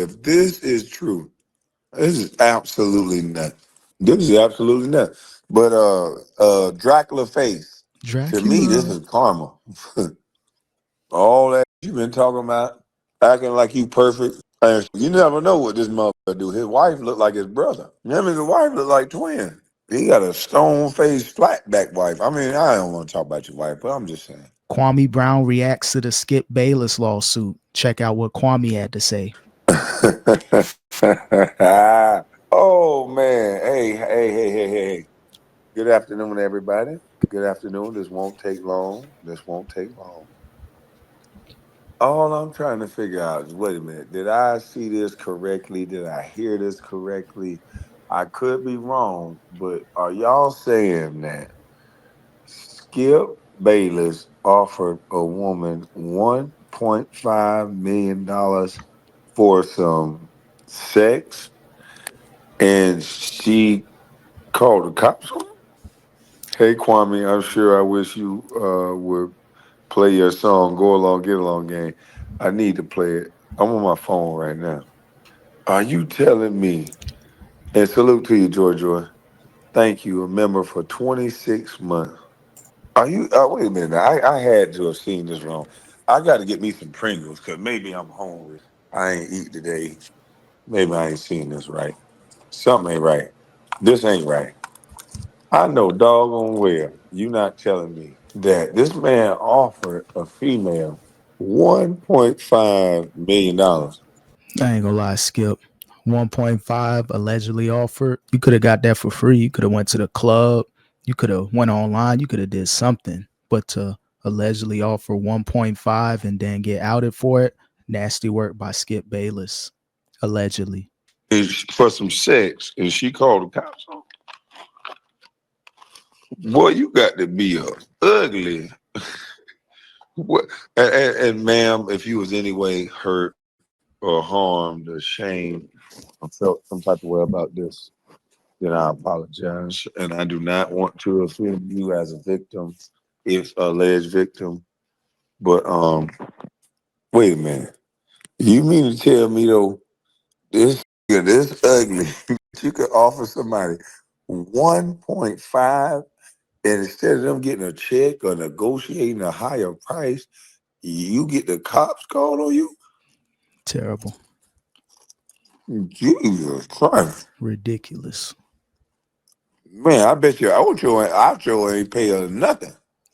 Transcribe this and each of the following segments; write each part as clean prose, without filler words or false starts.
if this is true, this is absolutely nuts. This is absolutely nuts. But Dracula face, to me, this Dracula. is karma. All that you've been talking about, acting like you perfect. And you never know what this motherfucker do. His wife look like his brother. Him and his wife look like twins. He got a stone-faced, flat-back wife. I mean, I don't want to talk about your wife, but I'm just saying. Kwame Brown reacts to the Skip Bayless lawsuit. Check out what Kwame had to say. Oh man. Hey. Good afternoon, everybody. Good afternoon. This won't take long. All I'm trying to figure out is, wait a minute, did I see this correctly? Did I hear this correctly? I could be wrong, but are y'all saying that Skip Bayless offered a woman $1.5 million for some sex, and she called the cops on him? Hey, Kwame, I'm sure I wish you would play your song, Go Along, Get Along game. I need to play it. I'm on my phone right now. Are you telling me, and salute to you, Joy. Thank you, a member for 26 months. Are you, wait a minute, I had to have seen this wrong. I got to get me some Pringles because maybe I'm hungry. I ain't eat today. Maybe I ain't seen this right. Something ain't right. This ain't right. I know doggone well you not telling me that this man offered a female $1.5 million. I ain't gonna lie, Skip. 1.5 allegedly offered. You could have got that for free. You could have went to the club. You could have went online. You could have did something. But to allegedly offer 1.5 and then get outed for it, nasty work by Skip Bayless. Allegedly. For some sex, and she called the cops on him. Boy, you got to be ugly. What? And ma'am, if you was any way hurt or harmed or shamed or felt some type of way about this, then I apologize. And I do not want to offend you as a victim, if alleged victim. But wait a minute. You mean to tell me though, this ugly, you could offer somebody 1.5, and instead of them getting a check or negotiating a higher price, you get the cops called on you? Terrible. Jesus Christ. Ridiculous. Man, I bet you Ocho ain't pay her nothing.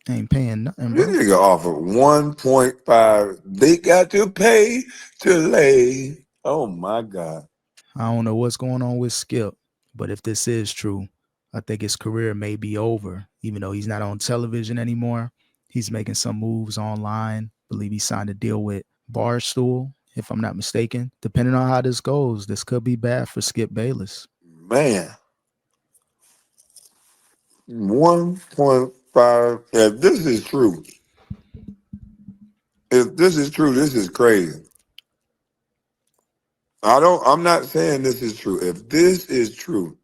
Ain't paying nothing, This bro. nigga offered 1.5. They got to pay to lay. Oh my God. I don't know what's going on with Skip, but if this is true, I think his career may be over, even though he's not on television anymore. He's making some moves online. I believe he signed a deal with Barstool, if I'm not mistaken. Depending on how this goes, this could be bad for Skip Bayless. Man. 1.5. If this is true, this is crazy. I'm not saying this is true. If this is true,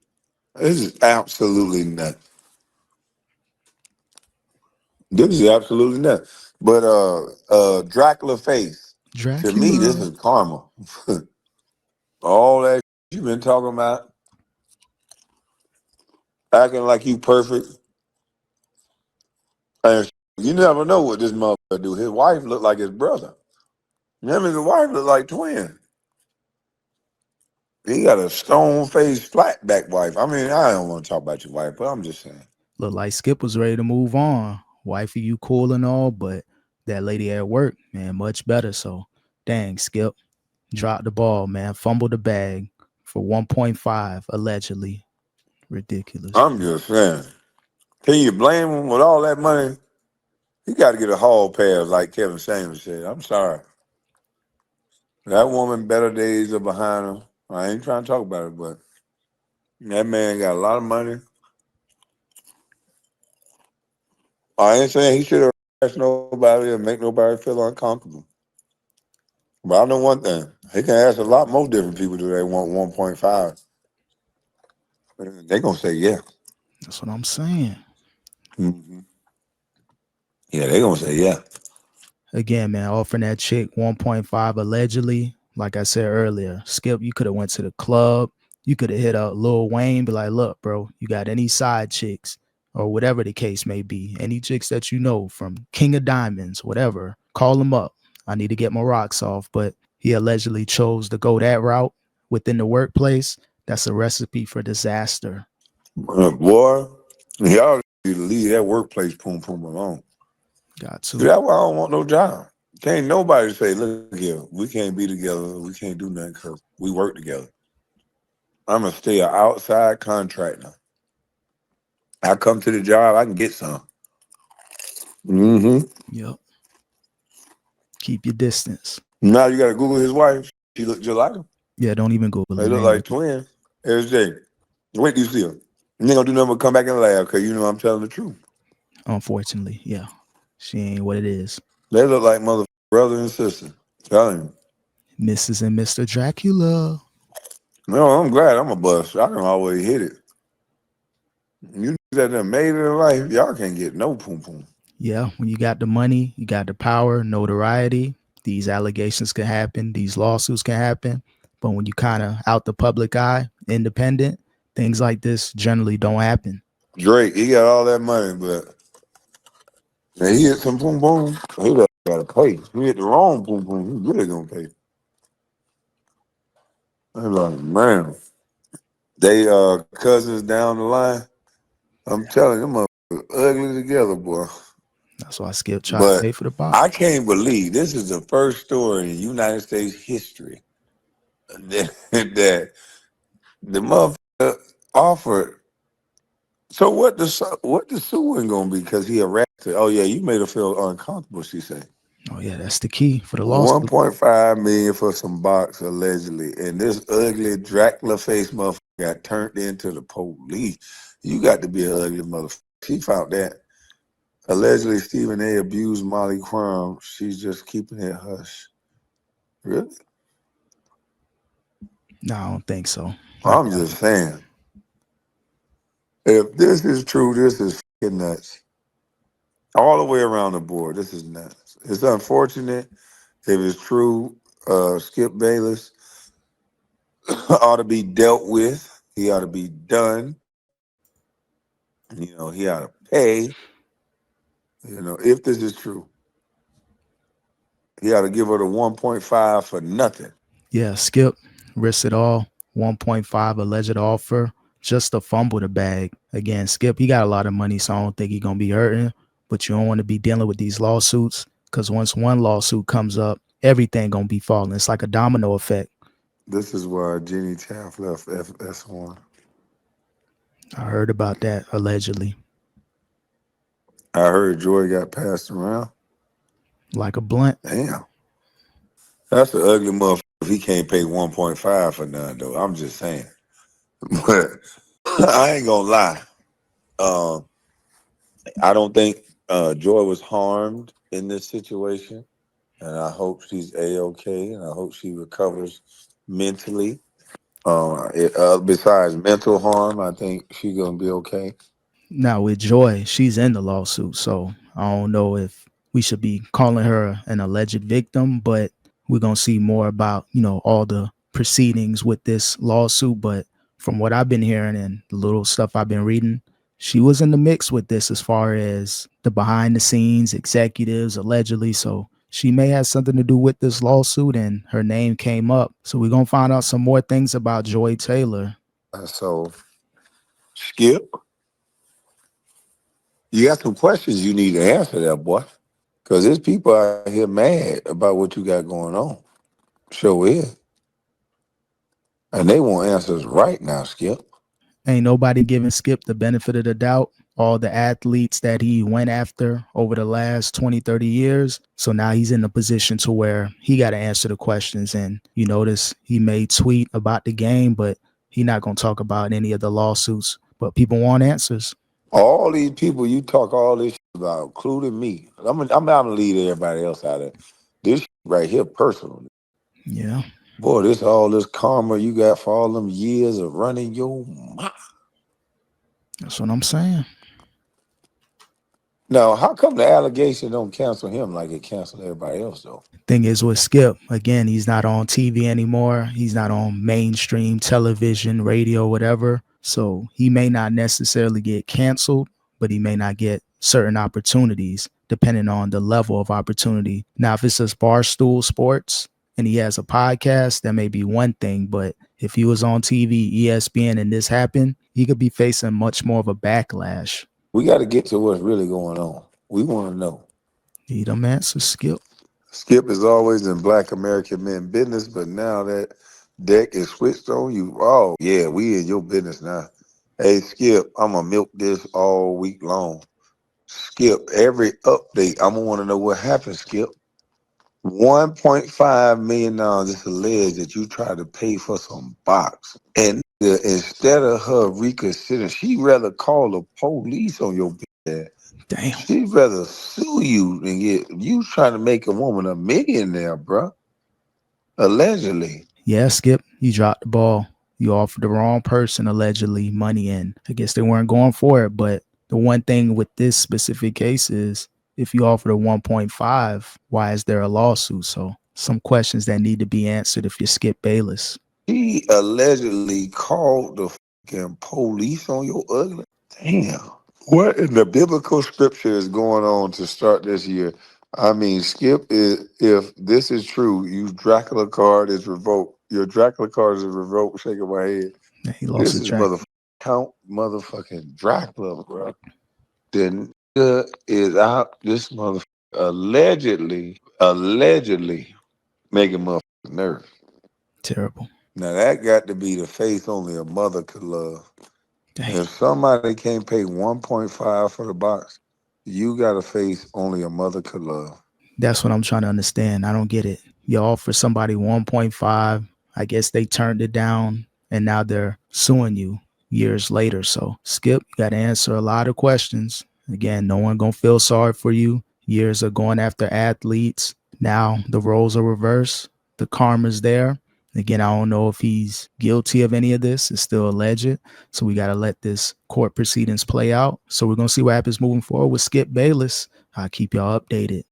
this is absolutely nuts. This is absolutely nuts. But Dracula face, to me, this Dracula. is karma. All that you've been talking about, acting like you perfect. And you never know what this motherfucker do. His wife look like his brother. Him and his wife look like twins. He got a stone-faced, flat-back wife. I mean, I don't want to talk about your wife, but I'm just saying. Look like Skip was ready to move on. Wifey, you cool and all, but that lady at work, man, much better. So, dang, Skip. Dropped the ball, man. Fumbled the bag for 1.5, allegedly. Ridiculous. I'm just saying. Can you blame him with all that money? He got to get a hall pass, like Kevin Samuels said. I'm sorry. That woman, better days are behind him. I ain't trying to talk about it, but that man got a lot of money. I ain't saying he should have asked nobody or make nobody feel uncomfortable. But I know one thing. He can ask a lot more different people do they want 1.5. They going to say yeah. That's what I'm saying. Mm-hmm. Yeah, they going to say yeah. Again, man, offering that chick 1.5 allegedly. Like I said earlier, Skip, you could have went to the club. You could have hit up Lil Wayne, be like, look, bro, you got any side chicks or whatever the case may be, any chicks that you know from King of Diamonds, whatever, call them up. I need to get my rocks off. But he allegedly chose to go that route within the workplace. That's a recipe for disaster. Boy, y'all need to leave that workplace poom poom alone. Got See, to. that's why I don't want no job. Can't nobody say, look here, we can't be together, we can't do nothing because we work together. I'm going to stay an outside contractor. I come to the job, I can get some. Mm-hmm. Yep. Keep your distance. Now you got to Google his wife. She look just like him. Yeah, don't even Google They her look name. like twins. Every day. Wait till you see them. You ain't going to do nothing but come back in the lab because you know I'm telling the truth. Unfortunately, yeah. She ain't what it is. They look like mother brother and sister. Telling you. Mrs. and Mr. Dracula. No, I'm glad I'm a bust. I can always hit it. You that done made it in life, y'all can't get no poom poom. Yeah, when you got the money, you got the power, notoriety, these allegations can happen, these lawsuits can happen. But when you kind of out the public eye, independent, things like this generally don't happen. Drake, he got all that money, but man, he hit some boom boom. He gotta pay. He hit the wrong boom boom. He really gonna pay. I'm like, man, they cousins down the line. I'm telling you, them motherfuckers ugly together, boy. That's why Skip tried to But pay for the box. I can't believe this is the first story in United States history that the motherfucker offered. So what the suing gonna be? Because he harassed her. Oh yeah, you made her feel uncomfortable. She said. Oh yeah, that's the key for the lawsuit. 1.5 million for some box allegedly, and this ugly Dracula face motherfucker got turned into the police. You got to be an ugly motherfucker. She found that. Allegedly, Stephen A. abused Molly Crumb. She's just keeping it hush. Really? No, I don't think so. I'm just saying. If this is true, this is fucking nuts. All the way around the board, this is nuts. It's unfortunate. If it's true, Skip Bayless ought to be dealt with. He ought to be done. You know, he ought to pay. You know, if this is true, he ought to give her the 1.5 for nothing. Yeah, Skip risked it all. 1.5 alleged offer just to fumble the bag. Again, Skip, he got a lot of money, so I don't think he gonna be hurting. But you don't want to be dealing with these lawsuits because once one lawsuit comes up, everything gonna be falling. It's like a domino effect. This is why Jenny Taft left FS1. I heard about that allegedly. I heard Joy got passed around. Like a blunt. Damn. That's an ugly motherfucker if he can't pay 1.5 for none, though. I'm just saying. But I ain't gonna lie. I don't think Joy was harmed in this situation. And I hope she's A-okay, and I hope she recovers mentally. Besides mental harm, I think she's gonna be okay. Now with Joy, she's in the lawsuit, so I don't know if we should be calling her an alleged victim, but we're gonna see more about, all the proceedings with this lawsuit. But from what I've been hearing and the little stuff I've been reading, she was in the mix with this as far as the behind the scenes executives allegedly. So she may have something to do with this lawsuit and her name came up. So we're gonna find out some more things about Joy Taylor. So, Skip, you got some questions you need to answer there, boy. Because there's people out here mad about what you got going on. Sure is. And they want answers right now, Skip. Ain't nobody giving Skip the benefit of the doubt. All the athletes that he went after over the last 20, 30 years. So now he's in a position to where he got to answer the questions. And you notice he made tweet about the game, but he not going to talk about any of the lawsuits. But people want answers. All these people you talk all this shit about, including me. I'm gonna leave everybody else out of it. This shit right here, personal. Yeah. Boy, all this karma you got for all them years of running your mouth. That's what I'm saying. Now, how come the allegation don't cancel him like it canceled everybody else though? Thing is with Skip, again, he's not on TV anymore. He's not on mainstream television, radio, whatever. So he may not necessarily get canceled, but he may not get certain opportunities depending on the level of opportunity. Now, if it's just Barstool Sports and he has a podcast, that may be one thing. But if he was on TV, ESPN, and this happened, he could be facing much more of a backlash. We got to get to what's really going on. We want to know. Need them answers, Skip. Skip is always in Black American men business, but now that deck is switched on you, oh yeah, we in your business now. Hey Skip, I'm gonna milk this all week long. Skip, every update, I'm gonna want to know what happened. Skip, $1.5 million is alleged that you tried to pay for some box, and instead of her reconsidering, she rather call the police on your bitch. Damn. She'd rather sue you than get you trying to make a woman a millionaire, bro. Allegedly. Yeah, Skip, you dropped the ball. You offered the wrong person allegedly money in. I guess they weren't going for it, but the one thing with this specific case is if you offered a 1.5, why is there a lawsuit? So some questions that need to be answered if you're Skip Bayless. He allegedly called the fucking police on your ugly. Damn. What in the biblical scripture is going on to start this year? I mean, Skip, if this is true, your Dracula card is revoked. Your Dracula card is revoked. Shaking my head. Yeah, he lost This his is track. Count motherfucking Dracula, bro. The nigga is out. This motherfucker allegedly making motherfuckers nervous. Terrible. Now that got to be the face only a mother could love. Dang. If somebody can't pay 1.5 for the box, you got a face only a mother could love. That's what I'm trying to understand. I don't get it. You offer somebody 1.5. I guess they turned it down, and now they're suing you years later. So, Skip, you got to answer a lot of questions. Again, no one going to feel sorry for you. Years of going after athletes. Now the roles are reversed. The karma's there. Again, I don't know if he's guilty of any of this. It's still alleged. So we got to let this court proceedings play out. So we're going to see what happens moving forward with Skip Bayless. I'll keep y'all updated.